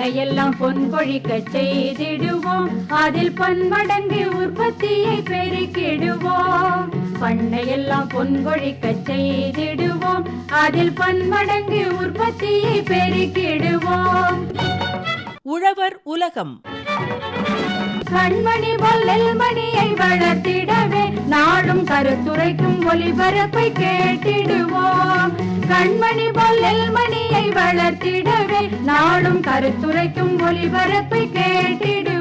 பண்ணையெல்லாம் பொன் கொழிக்க செய்திடுவோம், அதில் பன்மடங்கு உற்பத்தியை பெருக்கிடுவோம். பண்ணையெல்லாம் பொன் கொழிக்க செய்திடுவோம், அதில் பன்மடங்கு உற்பத்தியை பெருக்கிடுவோம். உழவர் உலகம். கண்மணி பொல்லல் மணியை வளர்த்திடவே நாடும் கருத்துரைக்கும் ஒலிபரப்பை கேட்டிடுவோம். கண்மணி பொல்லல் மணியை வளர்த்திடவே நாடும் கருத்துரைக்கும் ஒலிபரப்பை கேட்டிடுவோம்.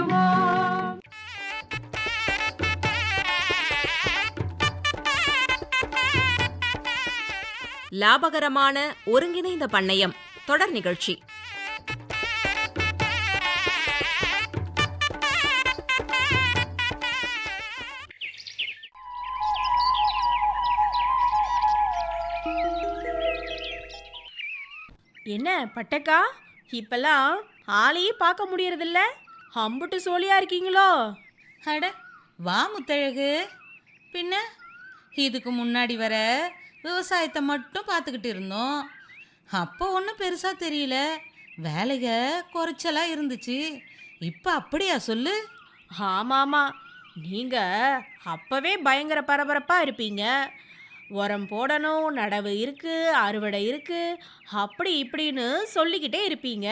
லாபகரமான ஒருங்கிணைந்த பண்ணையம் தொடர் நிகழ்ச்சி. என்ன பட்டக்கா, இப்பெல்லாம் ஆளையே பார்க்க முடியறதில்ல, அம்புட்டு சோழியா இருக்கீங்களோ? அட வா முத்தழகு, பின்ன இதுக்கு முன்னாடி வர விவசாயத்தை மட்டும் பார்த்துக்கிட்டு இருந்தோம். அப்போ ஒன்றும் பெருசாக தெரியல, வேலைக குறைச்சலாக இருந்துச்சு. இப்போ அப்படியா சொல்லு? ஆமாமா, நீங்கள் அப்போவே பயங்கர பரபரப்பாக இருப்பீங்க. உரம் போடணும், நடவு இருக்கு, அறுவடை இருக்கு, அப்படி இப்படின்னு சொல்லிக்கிட்டே இருப்பீங்க.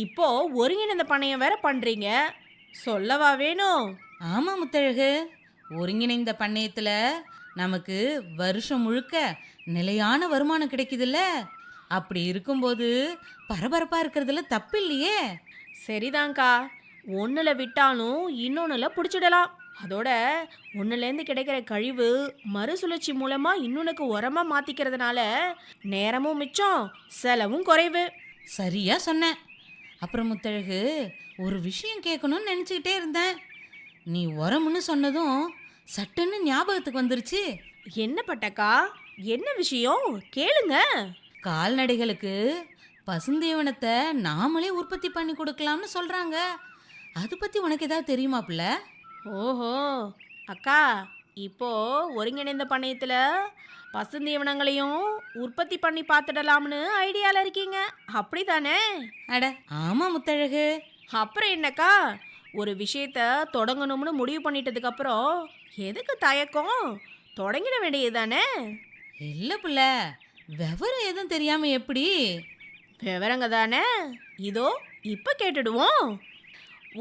இப்போ ஒருங்கிணைந்த பண்ணையம் வேற பண்றீங்க, சொல்லவா வேணும்? ஆமாம் முத்தழகு, ஒருங்கிணைந்த பண்ணையத்தில் நமக்கு வருஷம் முழுக்க நிலையான வருமானம் கிடைக்குதுல்ல. அப்படி இருக்கும்போது பரபரப்பாக இருக்கிறதுல தப்பு இல்லையே. சரிதாங்க்கா, ஒன்றில் விட்டாலும் இன்னொன்றில் பிடிச்சிடலாம். அதோட ஒன்றுலேருந்து கிடைக்கிற கழிவு மறுசுழற்சி மூலமாக இன்னொன்றுக்கு உரமாக மாற்றிக்கிறதுனால நேரமும் மிச்சம், செலவும் குறைவு. சரியா சொன்னேன். அப்புறம் முத்தழகு, ஒரு விஷயம் கேட்கணும்னு நினச்சிக்கிட்டே இருந்தேன். நீ உரம்னு சொன்னதும் சட்டுன்னு ஞாபகத்துக்கு வந்துருச்சு. என்ன பட்டக்கா, என்ன விஷயம் கேளுங்க. கால்நடைகளுக்கு பசுந்தீவனத்தை நாமளே உற்பத்தி பண்ணி கொடுக்கலாம்னு சொல்கிறாங்க. அதை பற்றி உனக்கு ஏதாவது தெரியுமாப்ல? ஓஹோ அக்கா, இப்போ ஒருங்கிணைந்த பண்ணையத்தில் பசுந்தீவனங்களையும் உற்பத்தி பண்ணி பார்த்துடலாம்னு ஐடியாவில் இருக்கீங்க, அப்படி தானே? அட ஆமாம் முத்தழகு. அப்புறம் என்னக்கா, ஒரு விஷயத்த தொடங்கணும்னு முடிவு பண்ணிட்டதுக்கப்புறம் எதுக்கு தயக்கம்? தொடங்கிட வேண்டியது தானே? இல்லை புள்ள, விவரம் எதுவும் தெரியாமல் எப்படி? விவரங்க தானே, இதோ இப்போ கேட்டுடுவோம்.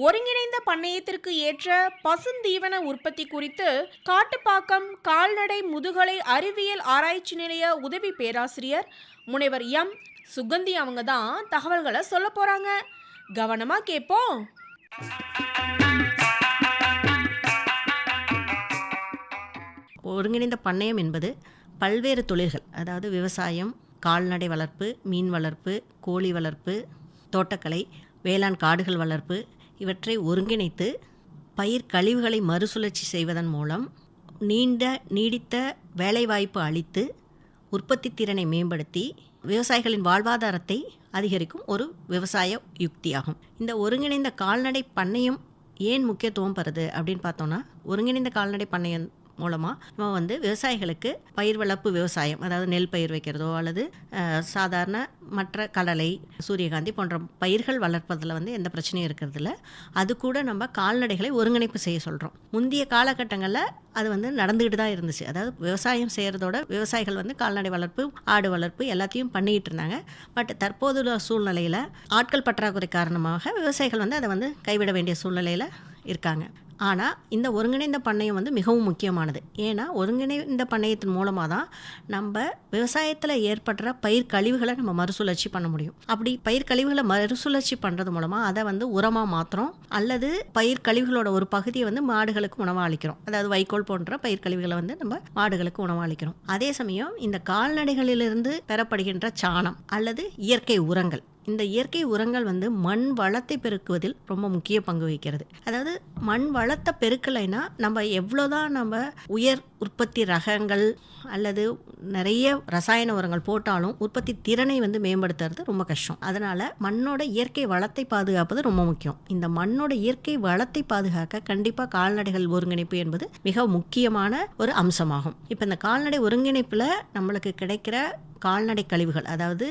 ஒருங்கிணைந்த பண்ணையத்திற்கு ஏற்ற பசுந்தீவன உற்பத்தி குறித்து காட்டுப்பாக்கம் கால்நடை முதுகலை அறிவியல் ஆராய்ச்சி நிலைய உதவி பேராசிரியர் முனைவர் எம் சுகந்தி அவங்க தான் தகவல்களை சொல்ல போறாங்க. கவனமா கேட்போம். ஒருங்கிணைந்த பண்ணையம் என்பது பல்வேறு தொழில்கள், அதாவது விவசாயம், கால்நடை வளர்ப்பு, மீன் வளர்ப்பு, கோழி வளர்ப்பு, தோட்டக்கலை, வேளாண் காடுகள் வளர்ப்பு இவற்றை ஒருங்கிணைத்து பயிர் கழிவுகளை மறுசுழற்சி செய்வதன் மூலம் நீடித்த வேலைவாய்ப்பு அளித்து உற்பத்தி திறனை மேம்படுத்தி விவசாயிகளின் வாழ்வாதாரத்தை அதிகரிக்கும் ஒரு விவசாய யுக்தியாகும். இந்த ஒருங்கிணைந்த கால்நடை பண்ணையம் ஏன் முக்கியத்துவம் பெறுது அப்படின்னு பார்த்தோன்னா, ஒருங்கிணைந்த கால்நடை பண்ணையம் மூலமாக நம்ம விவசாயிகளுக்கு பயிர் வளர்ப்பு விவசாயம், அதாவது நெல் பயிர் வைக்கிறதோ அல்லது சாதாரண மற்ற கடலை, சூரியகாந்தி போன்ற பயிர்கள் வளர்ப்பதில் எந்த பிரச்சனையும் இருக்கிறதில்ல. அது கூட நம்ம கால்நடைகளை ஒருங்கிணைப்பு செய்ய சொல்கிறோம். முந்தைய காலகட்டங்களில் அது நடந்துக்கிட்டு தான் இருந்துச்சு. அதாவது விவசாயம் செய்கிறதோட விவசாயிகள் கால்நடை வளர்ப்பு, ஆடு வளர்ப்பு எல்லாத்தையும் பண்ணிக்கிட்டு இருந்தாங்க. பட் தற்போதுள்ள சூழ்நிலையில் ஆட்கள் பற்றாக்குறை காரணமாக விவசாயிகள் அதை கைவிட வேண்டிய சூழ்நிலையில் இருக்காங்க. ஆனால் இந்த ஒருங்கிணைந்த பண்ணையம் மிகவும் முக்கியமானது. ஏன்னா ஒருங்கிணைந்த பண்ணையத்தின் மூலமாக தான் நம்ம விவசாயத்தில் ஏற்படுற பயிர் கழிவுகளை நம்ம மறுசுழற்சி பண்ண முடியும். அப்படி பயிர் கழிவுகளை மறுசுழற்சி பண்ணுறது மூலமாக அதை உரமாக மாற்றுறோம், அல்லது பயிர் கழிவுகளோட ஒரு பகுதியை மாடுகளுக்கு உணவாக அளிக்கிறோம். அதாவது வைக்கோல் போன்ற பயிர் கழிவுகளை நம்ம மாடுகளுக்கு உணவாக அளிக்கிறோம். அதே சமயம் இந்த கால்நடைகளிலிருந்து பெறப்படுகின்ற சாணம் அல்லது இயற்கை உரங்கள், இந்த இயற்கை உரங்கள் மண் வளத்தை பெருக்குவதில் ரொம்ப முக்கிய பங்கு வகிக்கிறது. அதாவது மண் வளத்தை பெருக்கலைன்னா நம்ம எவ்வளோதான் நம்ம உயர் உற்பத்தி ரகங்கள் அல்லது நிறைய ரசாயன உரங்கள் போட்டாலும் உற்பத்தி திறனை மேம்படுத்துறது ரொம்ப கஷ்டம். அதனால் மண்ணோட இயற்கை வளத்தை பாதுகாப்பது ரொம்ப முக்கியம். இந்த மண்ணோட இயற்கை வளத்தை பாதுகாக்க கண்டிப்பாக கால்நடைகள் ஒருங்கிணைப்பு என்பது மிக முக்கியமான ஒரு அம்சமாகும். இப்போ இந்த கால்நடை ஒருங்கிணைப்பில் நம்மளுக்கு கிடைக்கிற கால்நடை கழிவுகள், அதாவது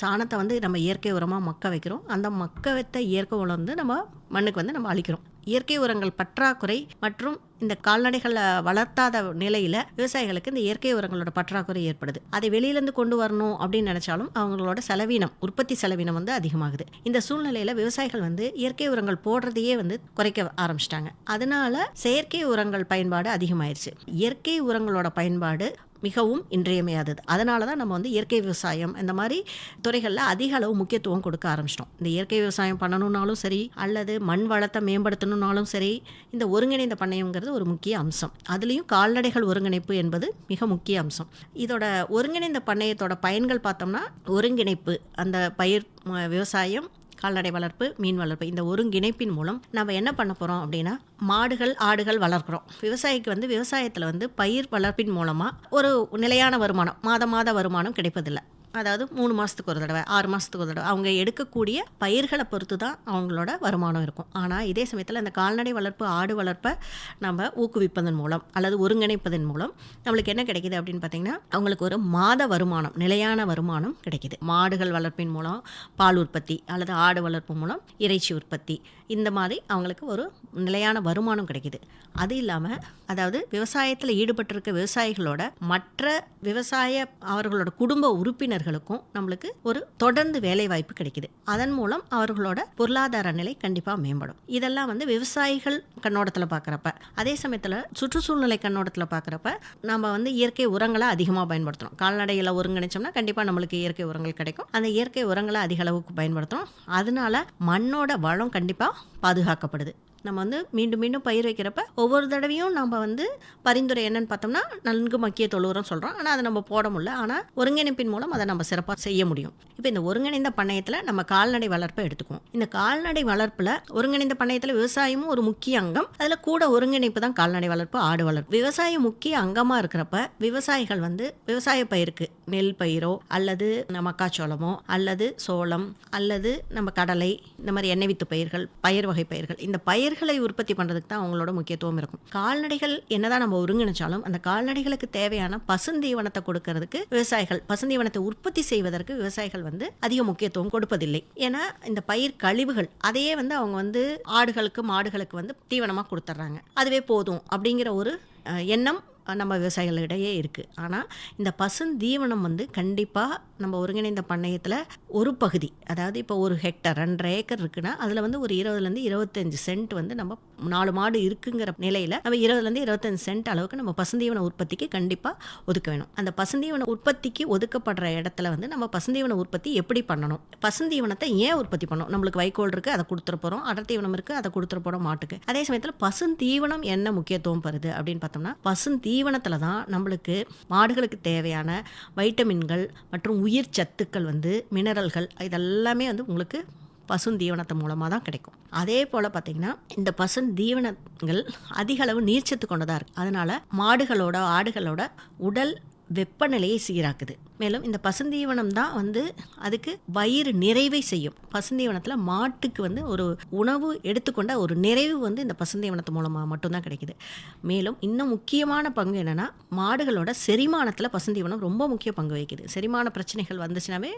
சாணத்தை வந்து நம்ம இயற்கை உரமாக மக்க வைக்கிறோம். அந்த மக்க வைத்த இயற்கை உரம் வந்து நம்ம மண்ணுக்கு வந்து நம்ம அளிக்கிறோம். இயற்கை உரங்கள் பற்றாக்குறை மற்றும் இந்த கால்நடைகளை வளர்த்தாத நிலையில் விவசாயிகளுக்கு இந்த இயற்கை உரங்களோட பற்றாக்குறை ஏற்படுது. அதை வெளியிலேருந்து கொண்டு வரணும் அப்படின்னு நினச்சாலும் அவங்களோட செலவினம், உற்பத்தி செலவினம் வந்து அதிகமாகுது. இந்த சூழ்நிலையில் விவசாயிகள் வந்து இயற்கை உரங்கள் போடுறதையே வந்து குறைக்க ஆரம்பிச்சிட்டாங்க. அதனால செயற்கை உரங்கள் பயன்பாடு அதிகமாயிருச்சு. இயற்கை உரங்களோட பயன்பாடு மிகவும் இன்றியமையாதது. அதனால தான் நம்ம வந்து இயற்கை விவசாயம் இந்த மாதிரி துறைகளில் அதிக அளவு முக்கியத்துவம் கொடுக்க ஆரம்பிச்சிட்டோம். இந்த இயற்கை விவசாயம் பண்ணணும்னாலும் சரி, அல்லது மண் வளத்தை மேம்படுத்தணும்னாலும் சரி, இந்த ஒருங்கிணைந்த பண்ணையங்கிறது ஒரு முக்கிய அம்சம். அதுலேயும் கால்நடைகள் ஒருங்கிணைப்பு என்பது மிக முக்கிய அம்சம். இதோட ஒருங்கிணைந்த பண்ணையத்தோட பயன்கள் பார்த்தோம்னா, ஒருங்கிணைப்பு, அந்த பயிர் விவசாயம், கால்நடை வளர்ப்பு, மீன் வளர்ப்பு, இந்த ஒருங்கிணைப்பின் மூலம் நம்ம என்ன பண்ண போகிறோம் அப்படின்னா, மாடுகள் ஆடுகள் வளர்க்குறோம். விவசாயிக்கு வந்து விவசாயத்தில் வந்து பயிர் வளர்ப்பின் மூலமாக ஒரு நிலையான வருமானம், மாத வருமானம் கிடைப்பதில்லை. அதாவது 3 மாதத்துக்கு ஒரு தடவை, 6 மாதத்துக்கு ஒரு தடவை அவங்க எடுக்கக்கூடிய பயிர்களை பொறுத்து தான் அவங்களோட வருமானம் இருக்கும். ஆனால் இதே சமயத்தில் இந்த கால்நடை வளர்ப்பு, ஆடு வளர்ப்பை நம்ம ஊக்குவிப்பதன் மூலம் அல்லது ஒருங்கிணைப்பதன் மூலம் நம்மளுக்கு என்ன கிடைக்கிது அப்படின்னு பார்த்தீங்கன்னா, அவங்களுக்கு ஒரு மாத வருமானம், நிலையான வருமானம் கிடைக்கிது. மாடுகள் வளர்ப்பின் மூலம் பால் உற்பத்தி அல்லது ஆடு வளர்ப்பு மூலம் இறைச்சி உற்பத்தி, இந்த மாதிரி அவங்களுக்கு ஒரு நிலையான வருமானம் கிடைக்கிது. அது இல்லாமல், அதாவது விவசாயத்தில் ஈடுபட்டிருக்க விவசாயிகளோட மற்ற அவர்களோட குடும்ப உறுப்பினர்களுக்கும் நம்மளுக்கு ஒரு தொடர்ந்து வேலை வாய்ப்பு கிடைக்குது. அதன் மூலம் அவர்களோட பொருளாதார நிலை கண்டிப்பாக மேம்படும். இதெல்லாம் வந்து விவசாயிகள் கண்ணோட்டத்தில் பார்க்குறப்ப, அதே சமயத்தில் சுற்றுச்சூழ்நிலை கண்ணோட்டத்தில் பார்க்குறப்ப நம்ம வந்து இயற்கை உரங்களை அதிகமாக பயன்படுத்தணும். கால்நடைகளை ஒருங்கிணைச்சோம்னா கண்டிப்பாக நம்மளுக்கு இயற்கை உரங்கள் கிடைக்கும். அந்த இயற்கை உரங்களை அதிக அளவுக்கு பயன்படுத்தணும். அதனால மண்ணோட வளம் கண்டிப்பாக பாதுகாக்கப்படுது. நம்ம வந்து மீண்டும் மீண்டும் பயிர் வைக்கிறப்ப ஒவ்வொரு தடவையும் நம்ம வந்து பரிந்துரை என்னன்னு பார்த்தோம்னா, நன்கு மக்கிய தொழு உரம் சொல்கிறோம். ஆனால் அதை நம்ம போட முடியல. ஆனால் ஒருங்கிணைப்பின் மூலம் அதை நம்ம சிறப்பாக செய்ய முடியும். இப்போ இந்த ஒருங்கிணைந்த பண்ணையத்தில் நம்ம கால்நடை வளர்ப்பை எடுத்துக்குவோம். இந்த கால்நடை வளர்ப்பில் ஒருங்கிணைந்த பண்ணையத்தில் விவசாயமும் ஒரு முக்கிய அங்கம். அதில் கூட ஒருங்கிணைப்பு தான் கால்நடை வளர்ப்பு, ஆடு வளர்ப்பு. விவசாயம் முக்கிய அங்கமாக இருக்கிறப்ப விவசாயிகள் வந்து விவசாய பயிருக்கு நெல் பயிரோ அல்லது மக்காச்சோளமோ அல்லது சோளம் அல்லது நம்ம கடலை, இந்த மாதிரி எண்ணெய் வித்து பயிர்கள், பயிர் வகை பயிர்கள், இந்த பயிர்களை உற்பத்தி பண்ணுறதுக்கு தான் அவங்களோட முக்கியத்துவம் இருக்கும். கால்நடைகள் என்னதான் நம்ம ஒருங்கிணைச்சாலும் அந்த கால்நடைகளுக்கு தேவையான பசுந்தீவனத்தை கொடுக்கறதுக்கு விவசாயிகள், பசுந்தீவனத்தை உற்பத்தி செய்வதற்கு விவசாயிகள் வந்து அதிக முக்கியத்துவம் கொடுப்பதில்லை. ஏன்னா இந்த பயிர் கழிவுகள் அதையே வந்து அவங்க வந்து ஆடுகளுக்கு மாடுகளுக்கு வந்து தீவனமாக கொடுத்துட்றாங்க. அதுவே போதும் அப்படிங்கிற ஒரு எண்ணம் நம்ம விவசாயிகளிடையே இருக்குது. ஆனால் இந்த பசுந்தீவனம் வந்து கண்டிப்பாக நம்ம ஒருங்கிணைந்த பண்ணையத்தில் ஒரு பகுதி, அதாவது இப்போ 1 ஹெக்டர் 2.5 ஏக்கர் இருக்குன்னா அதில் வந்து ஒரு 20 25 சென்ட் வந்து நம்ம 4 மாடு இருக்குங்கிற நிலையில் நம்ம 20 25 சென்ட் அளவுக்கு நம்ம பசுந்தீவன உற்பத்திக்கு கண்டிப்பாக ஒதுக்க வேணும். அந்த பசுந்தீவன உற்பத்திக்கு ஒதுக்கப்படுற இடத்துல வந்து நம்ம பசுந்தீவன உற்பத்தி எப்படி பண்ணணும், பசுந்தீவனத்தை ஏன் உற்பத்தி பண்ணணும், நம்மளுக்கு வைக்கோல் இருக்குது அதை கொடுத்துட போகிறோம், அடர்த்தீவனம் இருக்குது அதை கொடுத்துட போகிறோம் மாட்டுக்கு. அதே சமயத்தில் பசுந்தீவனம் என்ன முக்கியத்துவம் பெறுது அப்படின்னு பார்த்தோம்னா, பசுந்தீவனத்தில் தான் நம்மளுக்கு மாடுகளுக்கு தேவையான வைட்டமின்கள் மற்றும் உயிர் சத்துக்கள் வந்து மினரல்கள் இதெல்லாமே வந்து உங்களுக்கு பசுந்தீவனத்து மூலமாக தான் கிடைக்கும். அதே போல் பார்த்திங்கன்னா இந்த பசுந்தீவனங்கள் அதிக அளவு நீர்ச்சத்து கொண்டதாக இருக்குது. அதனால் மாடுகளோட ஆடுகளோட உடல் வெப்பநிலையை சீராக்குது. மேலும் இந்த பசுந்தீவனம் தான் வந்து அதுக்கு வயிறு நிறைவை செய்யும். பசுந்தீவனத்தில் மாட்டுக்கு வந்து ஒரு உணவு எடுத்துக்கொண்ட ஒரு நிறைவு வந்து இந்த பசுந்தீவனத்து மூலமாக மட்டும்தான் கிடைக்குது. மேலும் இன்னும் முக்கியமான பங்கு என்னென்னா, மாடுகளோட செரிமானத்தில் பசுந்தீவனம் ரொம்ப முக்கிய பங்கு வகிக்குது. செரிமான பிரச்சனைகள் வந்துச்சுனாவே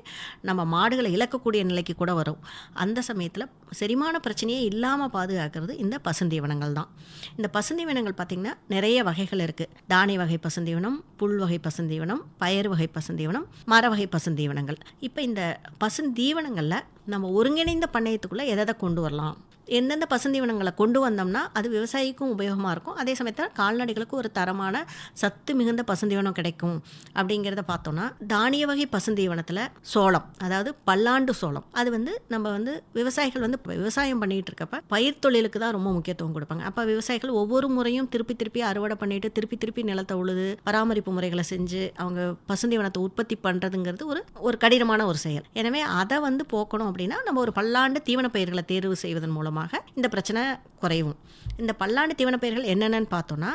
நம்ம மாடுகளை இழக்கக்கூடிய நிலைக்கு கூட வரும். அந்த சமயத்தில் செரிமான பிரச்சனையே இல்லாமல் பாதுகாக்கிறது இந்த பசுந்தீவனங்கள் தான். இந்த பசுந்தீவனங்கள் பார்த்திங்கன்னா நிறைய வகைகள் இருக்குது. தானிய வகை பசுந்தீவனம், புல் வகை பசுந்தீவனம், பயறு வகை பசுந்தீவனம், மர வகை பசுந்தீவனங்கள். இப்போ இந்த பசுந்தீவனங்களில் நம்ம ஒருங்கிணைந்த பண்ணையத்துக்குள்ளே எதை கொண்டு வரலாம், எந்தெந்த பசுந்தீவனங்களை கொண்டு வந்தோம்னா அது விவசாயிக்கும் உபயோகமாக இருக்கும், அதே சமயத்தில் கால்நடைகளுக்கும் ஒரு தரமான சத்து மிகுந்த பசுந்தீவனம் கிடைக்கும் அப்படிங்கிறத பார்த்தோன்னா, தானிய வகை பசுந்தீவனத்தில் சோளம், அதாவது பல்லாண்டு சோளம், அது வந்து நம்ம வந்து விவசாயிகள் வந்து விவசாயம் பண்ணிகிட்டு இருக்கப்ப பயிர் தொழிலுக்கு தான் ரொம்ப முக்கியத்துவம் கொடுப்பாங்க. அப்போ விவசாயிகள் ஒவ்வொரு முறையும் திருப்பி அறுவடை பண்ணிட்டு திருப்பி நிலத்தை உழுது பராமரிப்பு முறைகளை செஞ்சு அவங்க பசுந்தீவனத்தை உற்பத்தி பண்ணுறதுங்கிறது ஒரு கடினமான ஒரு செயல். எனவே அதை வந்து போக்கணும் அப்படின்னா நம்ம ஒரு பல்லாண்டு தீவன பயிர்களை தேர்வு செய்வதன் மூலமாக மூலமாக இந்த பிரச்சனை குறையும். இந்த பல்லாண்டு தீவன பயிர்கள் என்னென்னு பார்த்தோன்னா,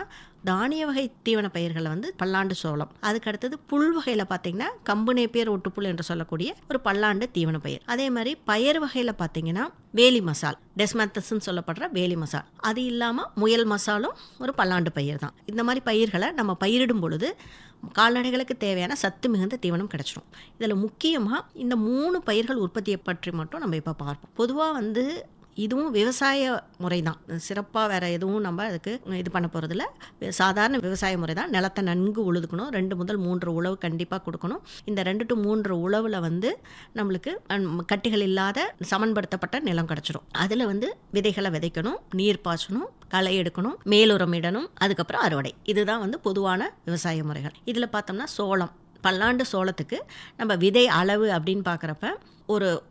தானிய வகை தீவன பயிர்களில் வந்து பல்லாண்டு சோளம், அதுக்கு அடுத்தது புல் வகையில் பார்த்தீங்கன்னா கம்பு நேப்பியர் ஒட்டுப்புல் என்று சொல்லக்கூடிய ஒரு பல்லாண்டு தீவன பயிர். அதே மாதிரி பயர் வகையில் பார்த்தீங்கன்னா வேலி மசால், டெஸ்மத்தஸ்ன்னு சொல்லப்படுற வேலி மசால், அது இல்லாமல் முயல் மசாலும் ஒரு பல்லாண்டு பயிர் தான். இந்த மாதிரி பயிர்களை நம்ம பயிரிடும் பொழுது கால்நடைகளுக்கு தேவையான சத்து மிகுந்த தீவனம் கிடைச்சிடும். இதில் முக்கியமாக இந்த 3 பயிர்கள் உற்பத்தியை பற்றி மட்டும் நம்ம இப்போ பார்ப்போம். பொதுவாக வந்து இதுவும் விவசாய முறை தான், சிறப்பாக வேறு எதுவும் நம்ம அதுக்கு இது பண்ண போகிறதில்ல. சாதாரண விவசாய முறை தான். நிலத்தை நன்கு உழுதுக்கணும், 2 முதல் 3 உழவு கண்டிப்பாக கொடுக்கணும். இந்த 2 to 3 உழவில் வந்து நம்மளுக்கு கட்டிகள் இல்லாத சமன்படுத்தப்பட்ட நிலம் கிடச்சிடும். அதில் வந்து விதைகளை விதைக்கணும், நீர் பாய்ச்சணும், களை எடுக்கணும், மேலுரம் இடணும், அதுக்கப்புறம் அறுவடை. இதுதான் வந்து பொதுவான விவசாய முறைகள். இதில் பார்த்தோம்னா சோளம், பல்லாண்டு சோளத்துக்கு நம்ம விதை அளவு அப்படின்னு பார்க்குறப்ப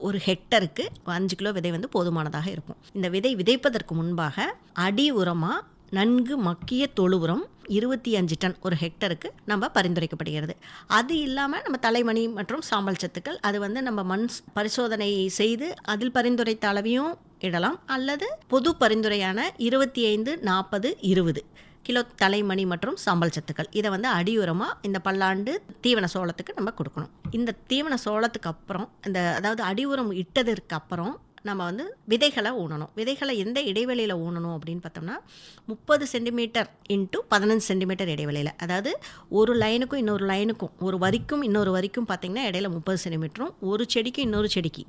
ஒரு ஹெக்டருக்கு 5 கிலோ விதை வந்து போதுமானதாக இருக்கும். இந்த விதை விதைப்பதற்கு முன்பாக அடி உரமாக நன்கு மக்கிய தொழு உரம் 25 டன் ஒரு ஹெக்டருக்கு நம்ம பரிந்துரைக்கப்படுகிறது. அது இல்லாமல் நம்ம தலைமணி மற்றும் சாம்பல் சத்துக்கள், அது வந்து நம்ம மண் பரிசோதனை செய்து அதில் பரிந்துரைத்த அளவையும் இடலாம், அல்லது பொது பரிந்துரையான 25, 40, 20 கிலோ தலைமணி மற்றும் சாம்பல் சத்துக்கள், இதை வந்து அடியுரமாக இந்த பல்லாண்டு தீவன சோளத்துக்கு நம்ம கொடுக்கணும். இந்த தீவன சோளத்துக்கு அப்புறம் அதாவது அடி உரம் இட்டதற்கு அப்புறம் நம்ம வந்து விதைகளை ஊனணும். விதைகளை எந்த இடைவெளியில் ஊனணும் அப்படின்னு பார்த்தோம்னா 30 சென்டிமீட்டர் × 15 சென்டிமீட்டர் இடைவெளியில், அதாவது ஒரு லைனுக்கும் இன்னொரு லைனுக்கும், ஒரு வரிக்கும் இன்னொரு வரிக்கும் பார்த்திங்கன்னா இடையில 30 சென்டிமீட்டரும், ஒரு செடிக்கும் இன்னொரு செடிக்கு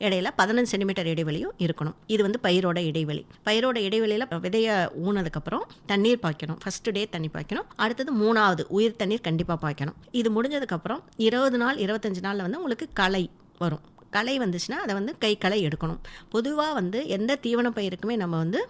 இடையில 15 சென்டிமீட்டர் இடைவெளியும் இருக்கணும். இது வந்து பயிரோட இடைவெளி. பயிரோட இடைவெளியில் விதையை ஊனதுக்கப்புறம் தண்ணீர் பாய்க்கணும். ஃபஸ்ட்டு டே தண்ணி பாய்க்கணும், அடுத்தது 3வது உயிர் தண்ணீர் கண்டிப்பாக பாய்க்கணும். இது முடிஞ்சதுக்கப்புறம் 20 நாள் 25 நாளில் வந்து உங்களுக்கு களை வரும். களை வந்துச்சுன்னா அதை வந்து களை எடுக்கணும். பொதுவாக வந்து எந்த தீவன பயிருக்குமே நம்ம வந்து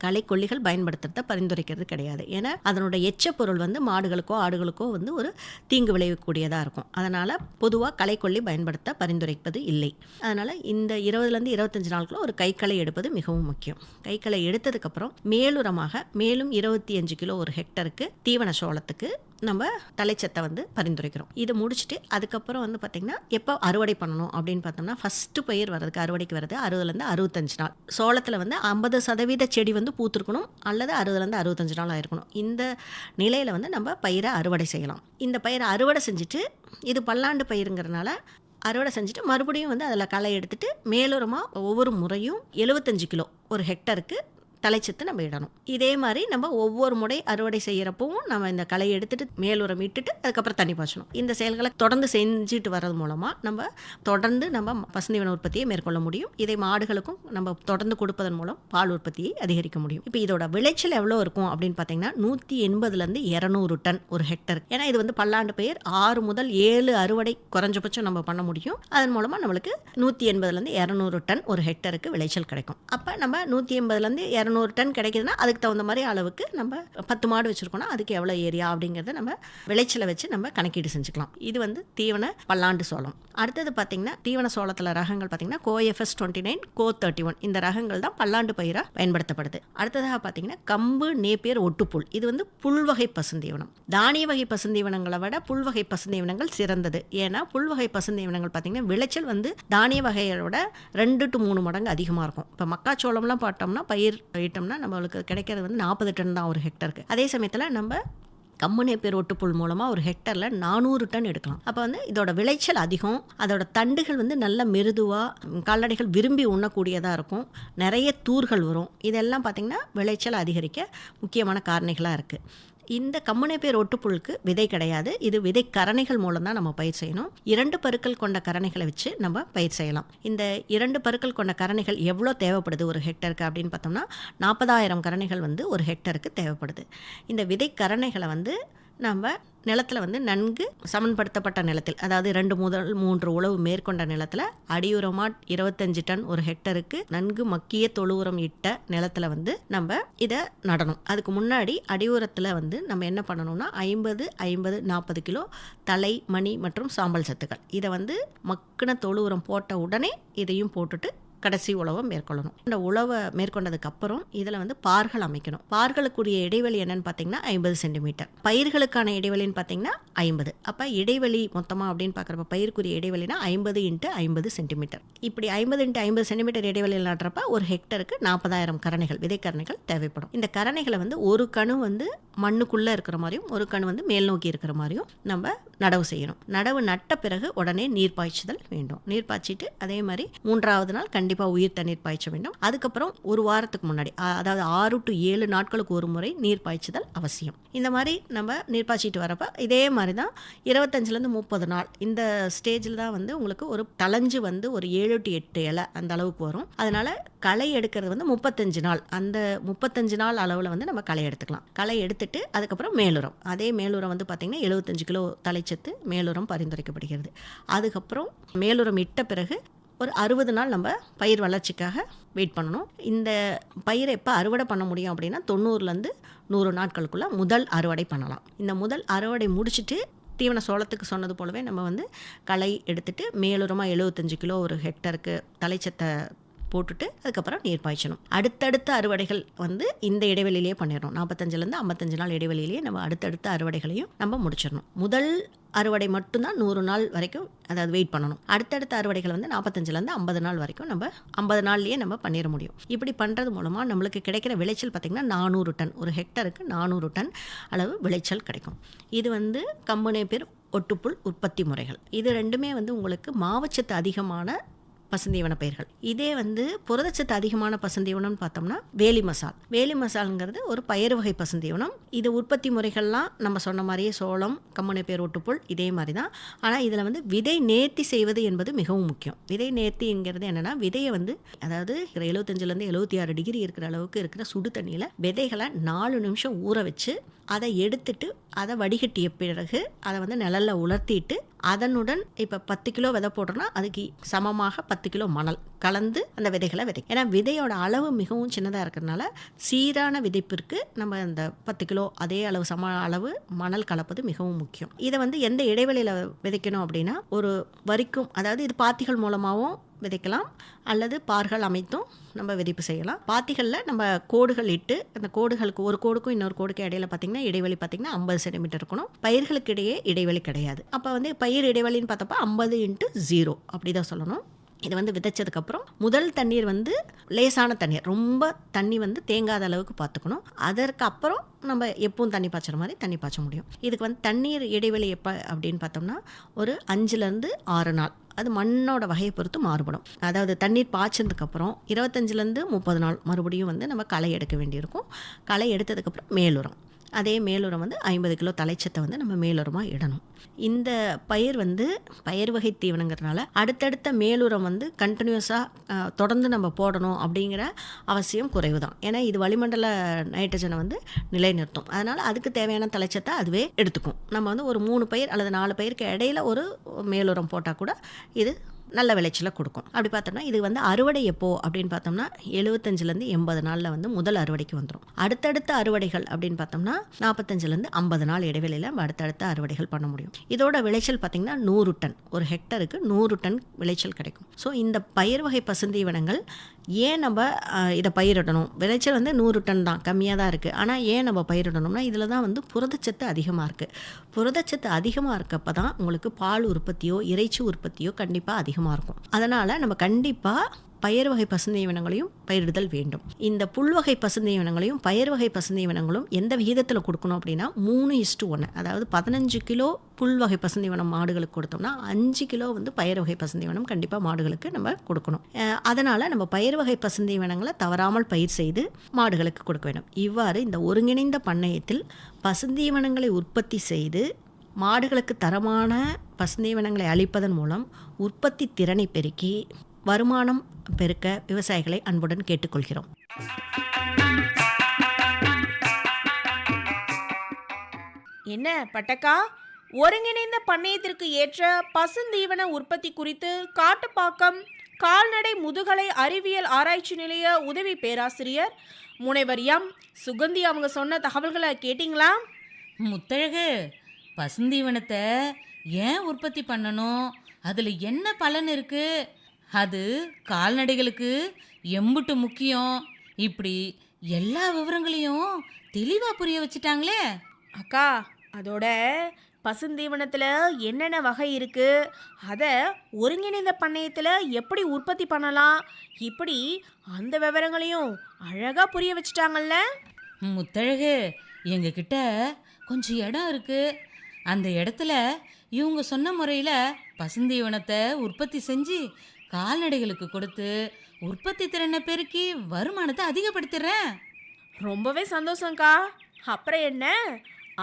களைக்கொல்லிகள் பயன்படுத்துறத பரிந்துரைக்கிறது கிடையாது. ஏன்னா அதனோட எச்ச பொருள் வந்து மாடுகளுக்கோ ஆடுகளுக்கோ வந்து ஒரு தீங்கு விளைவிக்கக்கூடியதாக இருக்கும். அதனால் பொதுவாக களைக்கொல்லி பயன்படுத்த பரிந்துரைப்பது இல்லை. அதனால் இந்த 20லேருந்து 25 நாளுக்குள்ள ஒரு கைக்களை எடுப்பது மிகவும் முக்கியம். கைக்களை எடுத்ததுக்கப்புறம் மேலுரமாக மேலும் 25 கிலோ ஒரு ஹெக்டருக்கு தீவன சோளத்துக்கு நம்ம தலைச்சத்தை வந்து பரிந்துரைக்கிறோம். இதை முடிச்சுட்டு அதுக்கப்புறம் வந்து பார்த்திங்கன்னா எப்போ அறுவடை பண்ணணும் அப்படின்னு பார்த்தோம்னா, ஃபஸ்ட்டு பயிர் வர்றதுக்கு அறுவடைக்கு வருது 60லேருந்து 65 நாள். சோளத்தில் வந்து 50% செடி வந்து பூத்துருக்கணும், அல்லது 60லேருந்து 65 நாள் ஆயிருக்கணும். இந்த நிலையில் வந்து நம்ம பயிரை அறுவடை செய்யலாம். இந்த பயிரை அறுவடை செஞ்சுட்டு, இது பல்லாண்டு பயிருங்கிறனால அறுவடை செஞ்சுட்டு மறுபடியும் வந்து அதில் களை எடுத்துட்டு மேலுரமாக ஒவ்வொரு முறையும் 75 கிலோ ஒரு ஹெக்டருக்கு தலைச்சத்து நம்ம இடணும். இதே மாதிரி நம்ம ஒவ்வொரு முறை அறுவடை செய்கிறப்பவும் நம்ம இந்த களை எடுத்துட்டு மேலுரம் இட்டுட்டு அதுக்கப்புறம் தண்ணி பாய்ச்சணும். இந்த செயல்களை தொடர்ந்து செஞ்சுட்டு வர்றது மூலமாக நம்ம தொடர்ந்து நம்ம பசுந்தீவன உற்பத்தியை மேற்கொள்ள முடியும். இதை மாடுகளுக்கும் நம்ம தொடர்ந்து கொடுப்பதன் மூலம் பால் உற்பத்தியை அதிகரிக்க முடியும். இப்போ இதோட விளைச்சல் எவ்வளோ இருக்கும் அப்படின்னு பார்த்தீங்கன்னா 180லேருந்து 200 டன் ஒரு ஹெக்டர். ஏன்னா இது வந்து பல்லாண்டு பயிர், 6 முதல் 7 அறுவடை குறைஞ்சபட்சம் நம்ம பண்ண முடியும். அதன் மூலமாக நம்மளுக்கு 180லேருந்து 200 டன் ஒரு ஹெக்டருக்கு விளைச்சல் கிடைக்கும். அப்போ நம்ம 180லேருந்து 200 டன் கிடைக்குதுன்னா அதுக்கு தகுந்த மாதிரி அளவுக்கு நம்ம 10 மாடு வச்சுருக்கோம்னா அதுக்கு எவ்வளோ ஏரியா அப்படிங்கிறத நம்ம விளைச்சலை வச்சு நம்ம கணக்கீடு செஞ்சுக்கலாம். இது வந்து தீவன பல்லாண்டு சோளம். அடுத்தது பார்த்திங்கன்னா தீவன சோளத்தில் ரகங்கள் பார்த்திங்கன்னா KoFS 29, Ko 31 இந்த ரகங்கள் தான் பல்லாண்டு பயிராக பயன்படுத்தப்படுது. அடுத்ததாக பார்த்திங்கன்னா கம்பு நேப்பியர் ஒட்டுப்புல், இது வந்து புல்வகை பசுந்தீவனம். தானிய வகை பசுந்தீவனங்களை விட புல்வகை பசுந்தீவனங்கள் சிறந்தது. ஏன்னா புல்வகை பசுந்தீவனங்கள் பார்த்திங்கன்னா விளைச்சல் வந்து தானிய வகையோட 2 to 3 மடங்கு அதிகமாக இருக்கும். இப்போ மக்காச்சோளம்லாம் பார்த்தோம்னா பயிர் ஐட்டம்னா நம்மளுக்கு கிடைக்கிறது வந்து 40 டன் தான் ஒரு ஹெக்டருக்கு. அதே சமயத்தில் நம்ம கம்பு நேப்பியர் ஒட்டுப்புல் மூலமாக ஒரு ஹெக்டரில் 400 டன் எடுக்கலாம். அப்போ வந்து இதோட விளைச்சல் அதிகம், அதோட தண்டுகள் வந்து நல்ல மிருதுவாக கால்நடைகள் விரும்பி உண்ணக்கூடியதாக இருக்கும், நிறைய தூர்கள் வரும். இதெல்லாம் பார்த்திங்கன்னா விளைச்சல் அதிகரிக்க முக்கியமான காரணிகளாக இருக்குது. இந்த கம்பு நேப்பியர் ஒட்டுப்புழுக்கு விதை கிடையாது. இது விதை கரணைகள் மூலம் தான் நம்ம பயிர் செய்யணும். 2 பருக்கள் கொண்ட கரணைகளை வச்சு நம்ம பயிர் செய்யலாம். இந்த 2 பருக்கள் கொண்ட கரணைகள் எவ்வளோ தேவைப்படுது ஒரு ஹெக்டருக்கு அப்படின்னு பார்த்தோம்னா 40,000 கரணைகள் வந்து ஒரு ஹெக்டருக்கு தேவைப்படுது. இந்த விதை கரணைகளை வந்து நம்ம நிலத்தில் வந்து நன்கு சமன்படுத்தப்பட்ட நிலத்தில், அதாவது 2 முதல் 3 உழவு மேற்கொண்ட நிலத்தில் அடியுரமாக 25 டன் ஒரு ஹெக்டருக்கு நன்கு மக்கிய தொழு உரம் இட்ட நிலத்தில் வந்து நம்ம இதை நடணும். அதுக்கு முன்னாடி அடியுரத்தில் வந்து நம்ம என்ன பண்ணணும்னா 50, 50, 40 கிலோ தலை மணி மற்றும் சாம்பல் சத்துக்கள், இதை வந்து மக்கின தொழு உரம் போட்ட உடனே இதையும் போட்டுட்டு கடைசி உழவை மேற்கொள்ளணும். இந்த உழவை மேற்கொண்டதுக்கு அப்புறம் இதில் வந்து பார்கள் அமைக்கணும். பார்களுக்குரிய இடைவெளி என்னன்னு பார்த்தீங்கன்னா 50 சென்டிமீட்டர். பயிர்களுக்கான இடைவெளின்னு பார்த்தீங்கன்னா 50. அப்போ இடைவெளி மொத்தமாக அப்படின்னு பார்க்குறப்ப பயிருக்குரிய இடைவெளினா 50 × 50 சென்டிமீட்டர். இப்படி 50 × 50 சென்டிமீட்டர் இடைவெளியில் நடுறப்ப ஒரு ஹெக்டருக்கு 40,000 கரணைகள், விதைக்கரணைகள் தேவைப்படும். இந்த கரணைகளை வந்து ஒரு கணு வந்து மண்ணுக்குள்ளே இருக்கிற மாதிரியும் ஒரு கணு வந்து மேல் நோக்கி இருக்கிற மாதிரியும் நம்ம நடவு செய்யணும். நடவு நட்ட பிறகு உடனே நீர் பாய்ச்சுதல் வேண்டும். நீர் பாய்ச்சிட்டு அதே மாதிரி 3வது நாள் கண்டிப்பாக உயிர் தண்ணீர் பாய்ச்ச வேண்டும். அதுக்கப்புறம் ஒரு வாரத்துக்கு முன்னாடி, அதாவது 6 to 7 நாட்களுக்கு ஒரு முறை நீர் பாய்ச்சுதல் அவசியம். இந்த மாதிரி நம்ம நீர் பாய்ச்சிட்டு வரப்ப இதே மாதிரி தான் 25லேருந்து 30 நாள் இந்த ஸ்டேஜில் தான் வந்து உங்களுக்கு ஒரு தளைஞ்சு வந்து ஒரு 7 to 8 இலை அந்த அளவுக்கு வரும். அதனால களை எடுக்கிறது வந்து 35 நாள். அந்த 35 நாள் அளவில் வந்து நம்ம களை எடுத்துக்கலாம். களை எடுத்துட்டு அதுக்கப்புறம் மேலுரம், அதே மேலுரம் வந்து பார்த்திங்கன்னா 75 கிலோ தலைச்சத்து மேலுரம் பரிந்துரைக்கப்படுகிறது. அதுக்கப்புறம் மேலுரம் இட்ட பிறகு ஒரு 60 நாள் நம்ம பயிர் வளர்ச்சிக்காக வெயிட் பண்ணணும். இந்த பயிரை எப்போ அறுவடை பண்ண முடியும் அப்படின்னா 90லேருந்து 100 நாட்களுக்குள்ளே முதல் அறுவடை பண்ணலாம். இந்த முதல் அறுவடை முடிச்சுட்டு தீவன சோளத்துக்கு சொன்னது போலவே நம்ம வந்து களை எடுத்துட்டு மேலுரமாக 75 கிலோ ஒரு ஹெக்டருக்கு தலைச்சத்தை போட்டுட்டு அதுக்கப்புறம் நீர் பாய்ச்சணும். அடுத்தடுத்த அறுவடைகள் வந்து இந்த இடைவெளியிலேயே பண்ணிடணும். 45லேருந்து 55 நாள் இடைவெளியிலேயே நம்ம அடுத்தடுத்த அறுவடைகளையும் நம்ம முடிச்சிடணும். முதல் அறுவடை மட்டும்தான் 100 நாள் வரைக்கும், அதாவது வெயிட் பண்ணணும். அடுத்தடுத்த அறுவடைகள் வந்து 45லேருந்து 50 நாள் வரைக்கும் நம்ம 50 நாள்லேயே நம்ம பண்ணிட முடியும். இப்படி பண்ணுறது மூலமாக நம்மளுக்கு கிடைக்கிற விளைச்சல் பார்த்திங்கன்னா 400 டன், ஒரு ஹெக்டருக்கு 400 டன் அளவு விளைச்சல் கிடைக்கும். இது வந்து கம்பெனி பேர் ஒட்டுப்புல் உற்பத்தி முறைகள். இது ரெண்டுமே வந்து உங்களுக்கு மாவுச்சத்து அதிகமான பசுந்தீவன பயிர்கள். இதே வந்து புரதச்சத்து அதிகமான பசுந்தீவனம்னு பார்த்தோம்னா வேலி மசால். வேலி மசால்ங்கிறது ஒரு பயிர் வகை பசுந்தீவனம். இது உற்பத்தி முறைகள்லாம் நம்ம சொன்ன மாதிரியே சோளம், கம்மனை பேர் ஒட்டுப்புல் இதே மாதிரி தான். ஆனால் இதில் வந்து விதை நேர்த்தி செய்வது என்பது மிகவும் முக்கியம். விதை நேர்த்திங்கிறது என்னென்னா, விதையை வந்து அதாவது 75லேருந்து 76 டிகிரி இருக்கிற அளவுக்கு இருக்கிற சுடு தண்ணியில் விதைகளை 4 நிமிஷம் ஊற வச்சு அதை எடுத்துட்டு அதை வடிகட்டிய பிறகு அதை வந்து நிழலில் உலர்த்திட்டு அதனுடன் இப்போ 10 கிலோ விதை போடுறோன்னா அதுக்கு சமமாக 10 கிலோ மணல் கலந்து அந்த விதைகளை விதைக்கும். ஏன்னா விதையோட அளவு மிகவும் சின்னதாக இருக்கிறதுனால சீரான விதைப்பிற்கு நம்ம அந்த 10 கிலோ அதே அளவு சம அளவு மணல் கலப்பது மிகவும் முக்கியம். இதை வந்து எந்த இடைவெளியில் விதைக்கணும் அப்படின்னா, ஒரு வரிக்கும், அதாவது இது பாத்திகள் மூலமாகவும் விதைக்கலாம் அல்லது பார்கள் அமைத்தும் நம்ம விதைப்பு செய்யலாம். பாத்திகளில் நம்ம கோடுகள் இட்டு அந்த கோடுகளுக்கு ஒரு கோடுக்கும் இன்னொரு கோடுக்கு இடையில பார்த்திங்கன்னா இடைவெளி பார்த்திங்கன்னா 50 சென்டிமீட்டர் இருக்கணும். பயிர்களுக்கு இடையே இடைவெளி கிடையாது. அப்போ வந்து பயிர் இடைவெளின்னு பார்த்தப்ப 50 × 0 அப்படி தான் சொல்லணும். இது வந்து விதைச்சதுக்கப்புறம் முதல் தண்ணீர் வந்து லேசான தண்ணீர், ரொம்ப தண்ணி வந்து தேங்காத அளவுக்கு பார்த்துக்கணும். அதற்கு அப்புறம் நம்ம எப்பவும் தண்ணி பாய்ச்சுற மாதிரி தண்ணி பாய்ச்ச முடியும். இதுக்கு வந்து தண்ணீர் இடைவெளி எப்போ அப்படின்னு பார்த்தோம்னா ஒரு 5லேருந்து 6 நாள். அது மண்ணோட வகையை பொறுத்து மாறுபடும். அதாவது தண்ணீர் பாய்ச்சதுக்கப்புறம் 25லேருந்து 30 நாள் மறுபடியும் வந்து நம்ம களை எடுக்க வேண்டியிருக்கும். களை எடுத்ததுக்கப்புறம் மேலுரம், அதே மேலுரம் வந்து 50 கிலோ தலைச்சத்தை வந்து நம்ம மேலுரமாக இடணும். இந்த பயிர் வந்து பயிர் வகை தீவனங்கிறதுனால அடுத்தடுத்த மேலுரம் வந்து கண்டினியூஸாக தொடர்ந்து நம்ம போடணும் அப்படிங்கிற அவசியம் குறைவு தான். ஏன்னா இது வளிமண்டல நைட்ரஜனை வந்து நிலைநிறுத்தும். அதனால் அதுக்கு தேவையான தலைச்சத்தை அதுவே எடுத்துக்கும். நம்ம வந்து ஒரு 3 பயிர் அல்லது 4 பயிருக்கு இடையில ஒரு மேலுரம் போட்டால் கூட இது நல்ல விளைச்சலை கொடுக்கும். அப்படி பார்த்தோம்னா இது வந்து அறுவடை எப்போ அப்படின்னு பார்த்தோம்னா 75லேருந்து 80 நாளில் வந்து முதல் அறுவடைக்கு வந்துடும். அடுத்தடுத்த அறுவடைகள் அப்படின்னு பார்த்தோம்னா 45லேருந்து 50 நாள் இடைவெளியில் நம்ம அடுத்தடுத்த அறுவடைகள் பண்ண முடியும். இதோட விளைச்சல் பார்த்திங்கன்னா 100 டன், ஒரு ஹெக்டருக்கு 100 டன் விளைச்சல் கிடைக்கும். ஸோ இந்த பயிர் வகை பசுந்தீவனங்கள் ஏன் நம்ம இதை பயிரிடணும்? விளைச்சல் வந்து 100 டன் தான், கம்மியாக தான் இருக்குது. ஆனால் ஏன் நம்ம பயிரிடணும்னா இதில் தான் வந்து புரதச்சத்து அதிகமாக இருக்குது. புரதச்சத்து அதிகமாக இருக்கப்போ தான் உங்களுக்கு பால் உற்பத்தியோ இறைச்சி உற்பத்தியோ கண்டிப்பாக அதிகமாக இருக்கும். அதனால் நம்ம கண்டிப்பாக பயிர் வகை பசுந்தீவனங்களையும் பயிரிடுதல் வேண்டும். இந்த புல்வகை பசுந்தீவனங்களையும் பயிர் வகை பசுந்தீவனங்களும் எந்த விகிதத்தில் கொடுக்கணும் அப்படின்னா 3:1. அதாவது 15 கிலோ புல்வகை பசுந்தீவனம் மாடுகளுக்கு கொடுத்தோம்னா 5 கிலோ வந்து பயிர் வகை பசுந்தீவனம் கண்டிப்பாக மாடுகளுக்கு நம்ம கொடுக்கணும். அதனால் நம்ம பயிர் வகை பசுந்தீவனங்களை தவறாமல் பயிர் செய்து மாடுகளுக்கு கொடுக்க வேண்டும். இவ்வாறு இந்த ஒருங்கிணைந்த பண்ணையத்தில் பசுந்தீவனங்களை உற்பத்தி செய்து மாடுகளுக்கு தரமான பசுந்தீவனங்களை அளிப்பதன் மூலம் உற்பத்தி திறனை பெருக்கி வருமானம் பெருக்க விவசாயிகளை அன்புடன் கேட்டுக்கொள்கிறோம். என்ன பட்டக்கா, ஒருங்கிணைந்த பண்ணையத்திற்கு ஏற்ற பசுந்தீவன உற்பத்தி குறித்து காட்டுப்பாக்கம் கால்நடை முதுகலை அறிவியல் ஆராய்ச்சி நிலைய உதவி பேராசிரியர் முனைவர் எம் சுகந்தி அவங்க சொன்ன தகவல்களை கேட்டிங்களா? முத்தழகு, பசுந்தீவனத்தை ஏன் உற்பத்தி பண்ணணும், அதில் என்ன பலன் இருக்குது அது கால்நடைகளுக்கு எம்புட்டு முக்கியம், இப்படி எல்லா விவரங்களையும் தெளிவா புரிய வச்சுட்டாங்களே. அக்கா, அதோட பசுந்தீவனத்தில் என்னென்ன வகை இருக்கு, அதை ஒருங்கிணைந்த பண்ணையத்தில் எப்படி உற்பத்தி பண்ணலாம், இப்படி அந்த விவரங்களையும் அழகா புரிய வச்சுட்டாங்கல்ல. முத்தழகு, எங்ககிட்ட கொஞ்சம் இடம் இருக்கு. அந்த இடத்துல இவங்க சொன்ன முறையில் பசுந்தீவனத்தை உற்பத்தி செஞ்சு கால்நடைகளுக்கு கொடுத்து உற்பத்தி திறனை பெருக்கி வருமானத்தை அதிகப்படுத்திடுறேன். ரொம்பவே சந்தோஷம்க்கா. அப்புறம் என்ன,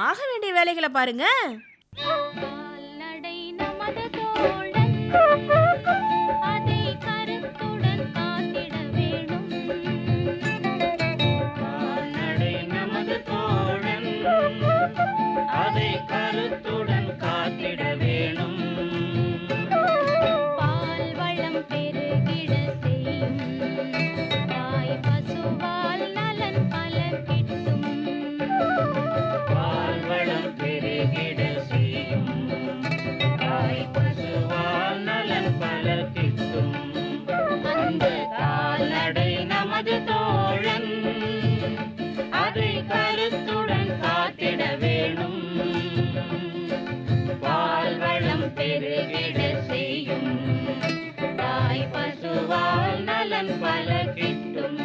ஆக வேண்டிய வேலைகளை பாருங்க. கால்நடை நமது தோழன், அதை கருத்துடன் காத்திட வேணும். கால்நடை நமது தோழன், அதை கருத்துடன் காத்திட வேணும். பால் வளம் பெருகிட செய்யும், தாய் பசுவால் நலன் பல கிட்டும். பால்வளம் பெருகிட செய்யும், தாய் பசுவால் நலன் பல கிட்டும். அந்த கால்நடை நமது தோழன், அதை கருத்துடன் காத்திட வேணும். பால்வளம் பெருகிட செய்யும், தாய் பசுவால் நலன் பல கிட்டும்.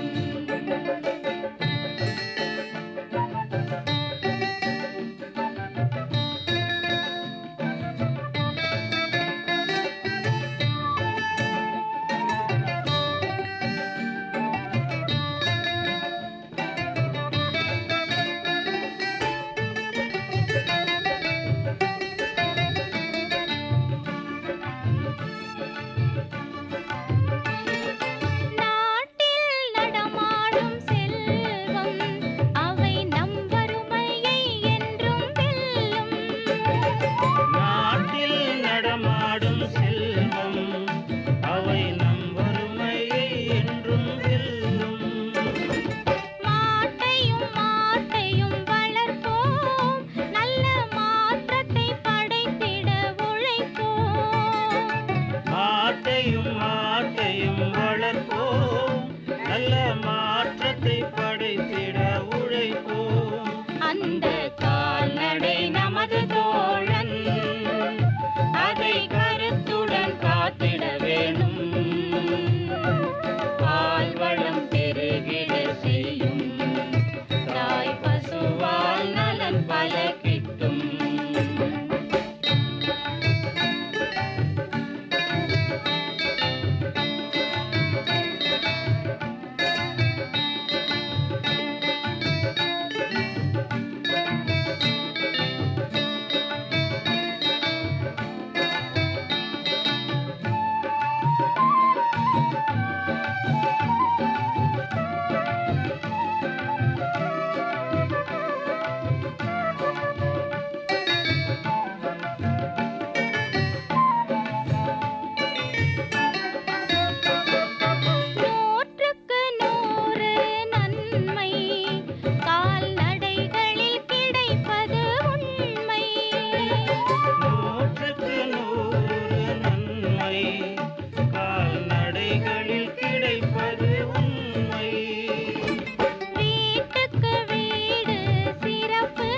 நாட்டில் நடமாடும் செல்வம், அவை நம் வறுமையை என்றும் வெல்லும். நாட்டில் நடமாடும் செல்வம், அவை நம் வறுமையை என்றும் வெல்லும். மாட்டையும் மாட்டையும் வளர்ப்போம், நல்ல மாற்றத்தை படைத்திட உழைப்போம். மாட்டையும் மாட்டையும் வளர்ப்போம், நல்ல மாற்றத்தை படைத்திட உழைப்போம். அந்த கால்நடை நமது தோழன், அதை கருத்துடன் காத்திட வேணும். பால்வளம் பெருகிட செய்யும், தாய் பசுவால் நலன் பல கிட்டும். நூற்றுக்கு நூறு நன்மை கால்நடைகளில் கிடைப்பது உண்மை. நூற்றுக்கு நூறு நன்மை கால்நடைகளில் கிடைப்பது உண்மை. வீட்டுக்கு வீடு சிறப்பு,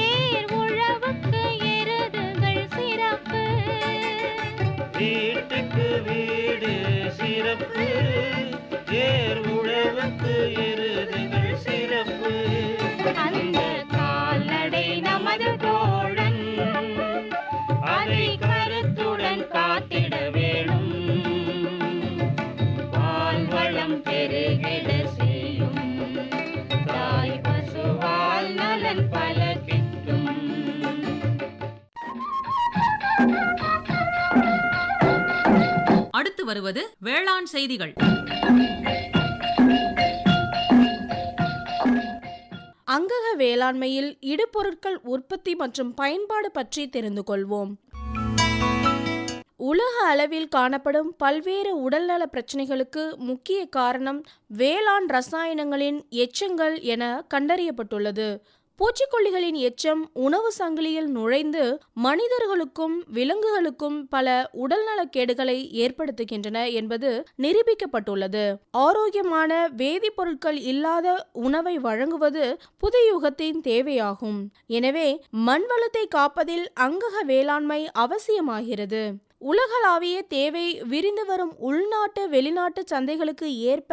ஏர் உழவுக்கு எருதுகள் சிறப்பு. வீட்டுக்கு வீடு சிறப்பு, ஏர் உழவுக்கு எருதுகள் சிறப்பு. அந்த கால்நடை நமது தோழன், அதை கருத்துடன் காத்திட வேணும். பால்வளம் பெருகிட செய்யும், தாய் பசுவால் நலன் பல கிட்டும். அடுத்து வருவது வேளாண் செய்திகள். அங்கக வேளாண்மையில் இடுபொருட்கள் உற்பத்தி மற்றும் பயன்பாடு பற்றி தெரிந்து கொள்வோம். உலக அளவில் காணப்படும் பல்வேறு உடல்நல பிரச்சனைகளுக்கு முக்கிய காரணம் வேளாண் ரசாயனங்களின் எச்சங்கள் என கண்டறியப்பட்டுள்ளது. பூச்சிக்கொல்லிகளின் எச்சம் உணவு சங்கிலியில் நுழைந்து மனிதர்களுக்கும் விலங்குகளுக்கும் பல உடல்நலக்கேடுகளை ஏற்படுத்துகின்றன என்பது நிரூபிக்கப்பட்டுள்ளது. ஆரோக்கியமான வேதிப்பொருட்கள் இல்லாத உணவை வழங்குவது புதிய யுகத்தின் தேவையாகும். எனவே மண்வளத்தை காப்பதில் அங்கக வேளாண்மை அவசியமாகிறது. உலகளாவிய தேவை விரிந்து வரும் உள்நாட்டு வெளிநாட்டு சந்தைகளுக்கு ஏற்ப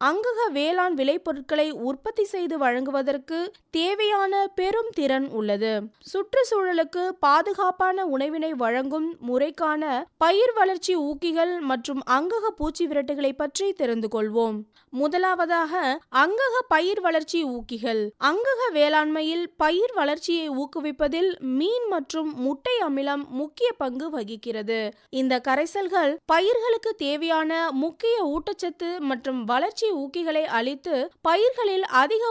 அங்கக வேளாண் விளைபொருட்களை உற்பத்தி செய்து வழங்குவதற்கு தேவையான பெரும் திறன் உள்ளது. சுற்றுச்சூழலுக்கு பாதுகாப்பான உணவினை வழங்கும் முறைக்கான பயிர் வளர்ச்சி ஊக்கிகள் மற்றும் அங்கக பூச்சி விரட்டுகளை பற்றி தெரிந்து கொள்வோம். முதலாவதாக அங்கக பயிர் வளர்ச்சி ஊக்கிகள். அங்கக வேளாண்மையில் பயிர் வளர்ச்சியை ஊக்குவிப்பதில் மீன் மற்றும் முட்டை அமிலம் முக்கிய பங்கு வகிக்கிறது. இந்த கரைசல்கள் பயிர்களுக்கு தேவையான முக்கிய ஊட்டச்சத்து மற்றும் வளர்ச்சி ஊக்கிகளை அளித்து பயிர்களில் அதிக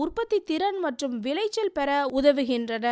உற்பத்தி திறன் மற்றும் விளைச்சல் பெற உதவுகின்றன.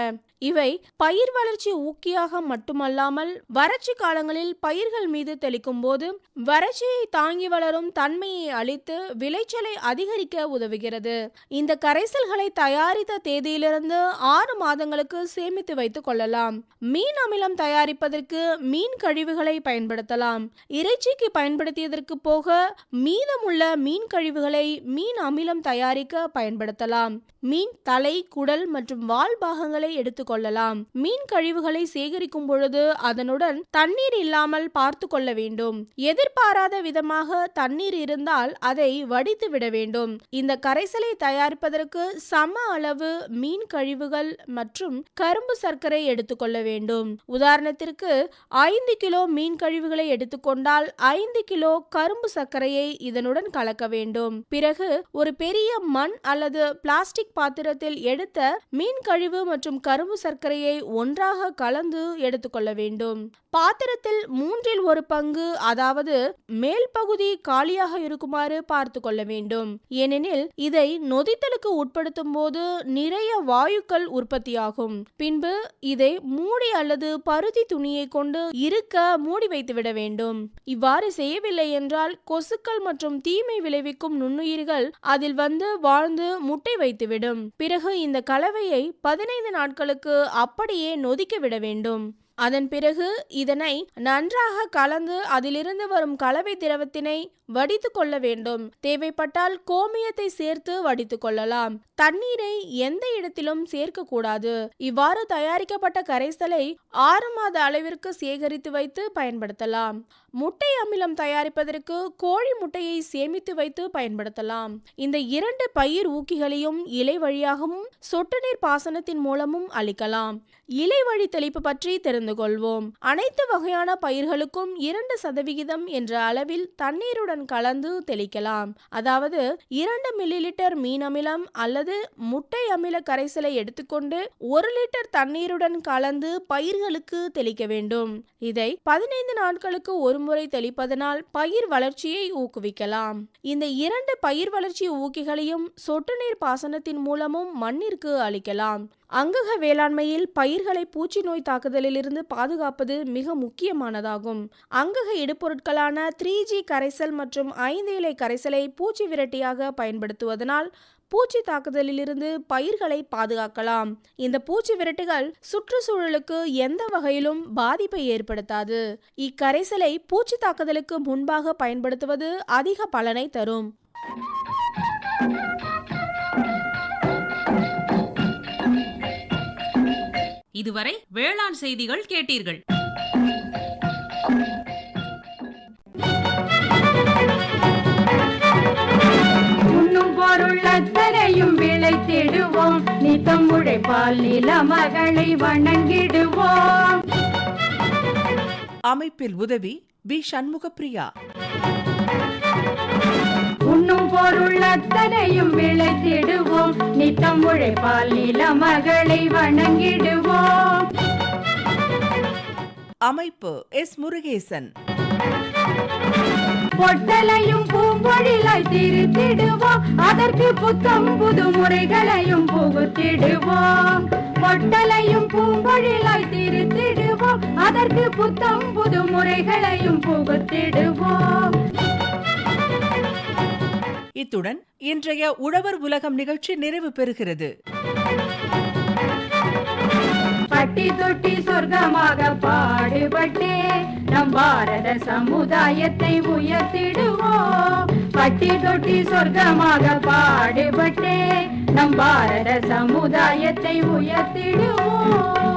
இவை பயிர் வளர்ச்சி ஊக்கியாக மட்டுமல்லாமல் வறட்சி காலங்களில் பயிர்கள் மீது தெளிக்கும் போது வறட்சியை தாங்கி வளரும் தன்மையை அளித்து விளைச்சலை அதிகரிக்க உதவுகிறது. இந்த கரைசல்களை தயாரித்த தேதியிலிருந்து 6 மாதங்களுக்கு சேமித்து வைத்துக் கொள்ளலாம். மீன் அமிலம் தயாரிப்பதற்கு மீன் கழிவுகளை பயன்படுத்தலாம். இறைச்சிக்கு பயன்படுத்தியதற்கு போக மீதமுள்ள மீன் கழிவுகளை மீன் அமிலம் தயாரிக்க பயன்படுத்தலாம். மீன் தலை, குடல் மற்றும் வால் பாகங்களை எடுத்துக்கொள்ளலாம். மீன் கழிவுகளை சேகரிக்கும் பொழுது அதனுடன் தண்ணீர் இல்லாமல் பார்த்து கொள்ள வேண்டும். எதிர்பாராத விதமாக தண்ணீர் இருந்தால் அதை வடித்து விட வேண்டும். இந்த கரைசலை தயாரிப்பதற்கு சம அளவு மீன் கழிவுகள் மற்றும் கரும்பு சர்க்கரை எடுத்துக்கொள்ள வேண்டும். உதாரணத்திற்கு 5 கிலோ மீன் கழிவுகளை எடுத்துக்கொண்டால் 5 கிலோ கரும்பு சர்க்கரையை இதனுடன் கலக்க வேண்டும். பிறகு ஒரு பெரிய மண் அல்லது பிளாஸ்டிக் பாத்திரத்தில் எடுத்த மீன் கழிவு மற்றும் கரும்பு சர்க்கரையை ஒன்றாக கலந்து எடுத்துக்கொள்ள வேண்டும். பாத்திரத்தில் 1/3 பங்கு, அதாவது மேல் பகுதி காலியாக இருக்குமாறு பார்த்து கொள்ள வேண்டும். ஏனெனில் இதை நொதித்தலுக்கு உட்படுத்தும் போது நிறைய வாயுக்கள் உற்பத்தியாகும். பின்பு இதை மூடி அல்லது பருத்தி துணியை கொண்டு இருக்க மூடி வைத்துவிட வேண்டும். இவ்வாறு செய்யவில்லை என்றால் கொசுக்கள் மற்றும் தீமை விளைவிக்கும் நுண்ணுயிர்கள் அதில் வந்து வாழ்ந்து முட்டை வைத்துவிடும். பிறகு இந்த கலவையை 15 நாட்களுக்கு அப்படியே நொதிக்க விட வேண்டும். அதன் பிறகு இதனை நன்றாக கலந்து அதிலிருந்து வரும் கலவை திரவத்தினை வடித்து கொள்ள வேண்டும். தேவைப்பட்டால் கோமியத்தை சேர்த்து வடித்து கொள்ளலாம். தண்ணீரை எந்த இடத்திலும் சேர்க்க கூடாது. இவ்வாறு தயாரிக்கப்பட்ட கரைசலை 6 மாத அளவிற்கு சேகரித்து வைத்து பயன்படுத்தலாம். முட்டை அமிலம் தயாரிப்பதற்கு கோழி முட்டையை சேமித்து வைத்து பயன்படுத்தலாம். இந்த 2 பயிர் ஊக்கிகளையும் இலை வழியாகவும் சொட்டு நீர் பாசனத்தின் மூலமும் அளிக்கலாம். இலை வழி தெளிப்பு பற்றி தெரிந்து கொள்வோம். அனைத்து வகையான பயிர்களுக்கும் 2% என்ற அளவில் தண்ணீருடன் கலந்து தெளிக்கலாம். அதாவது 2 மில்லிலிட்டர் மீன் அமிலம் அல்லது முட்டை அமில கரைசலை எடுத்துக்கொண்டு 1 லிட்டர் தண்ணீருடன் கலந்து பயிர்களுக்கு தெளிக்க வேண்டும். இதை 15 நாட்களுக்கு ஒரு முறை தெளிப்பதனால் பயிர் வளர்ச்சியை ஊக்குவிக்கலாம். இந்த 2 பயிர் வளர்ச்சி ஊக்கிகளையும் சொட்டு நீர் பாசனத்தின் மூலமும் மண்ணிற்கு அளிக்கலாம். அங்கக வேளாண்மையில் பயிர்களை பூச்சி நோய் தாக்குதலிலிருந்து பாதுகாப்பது மிக முக்கியமானதாகும். அங்கக இடுபொருட்களான 3G கரைசல் மற்றும் 5 இலை கரைசலை பூச்சி விரட்டியாக பயன்படுத்துவதனால் பூச்சி தாக்குதலிலிருந்து பயிர்களை பாதுகாக்கலாம். இந்த பூச்சி விரட்டுகள் சுற்றுச்சூழலுக்கு எந்த வகையிலும் பாதிப்பை ஏற்படுத்தாது. இக்கரைசலை பூச்சி தாக்குதலுக்கு முன்பாக பயன்படுத்துவது அதிக பலனை தரும். இதுவரை வேளாண் செய்திகள் கேட்டீர்கள். உண்ணும் பொருள் அத்தனையும் விளைத்திடுவோம். நித்தம் உழைப்பால் நில மகளை வணங்கிடுவோம். அமைப்பில் உதவி பி. சண்முகப்பிரியா. உண்ணும் பொருள் அத்தனையும் விளைத்திடுவோம். நித்தம் உழைப்பால் நில மகளை வணங்கிடுவோம். அமைப்பு எஸ். முருகேசன். பொட்டலையும் பூம்பொழிலாய் திருத்திடுவோம். அதற்கு புத்தம் புது முறைகளையும் புகுத்திடுவோம். பொட்டலையும் பூம்பொழிலாய் திருத்திடுவோம். அதற்கு புத்தம் புது முறைகளையும் புகுத்திடுவோம். இத்துடன் இன்றைய உழவர் உலகம் நிகழ்ச்சி நிறைவு பெறுகிறது. பட்டி தொட்டி சொர்க்கமாக பாடுபட்டே நம் பாரத சமுதாயத்தை உயர்த்திடுவோம். பட்டி தொட்டி சொர்க்கமாக பாடுபட்டே நம் பாரத சமுதாயத்தை உயர்த்திடுவோம்.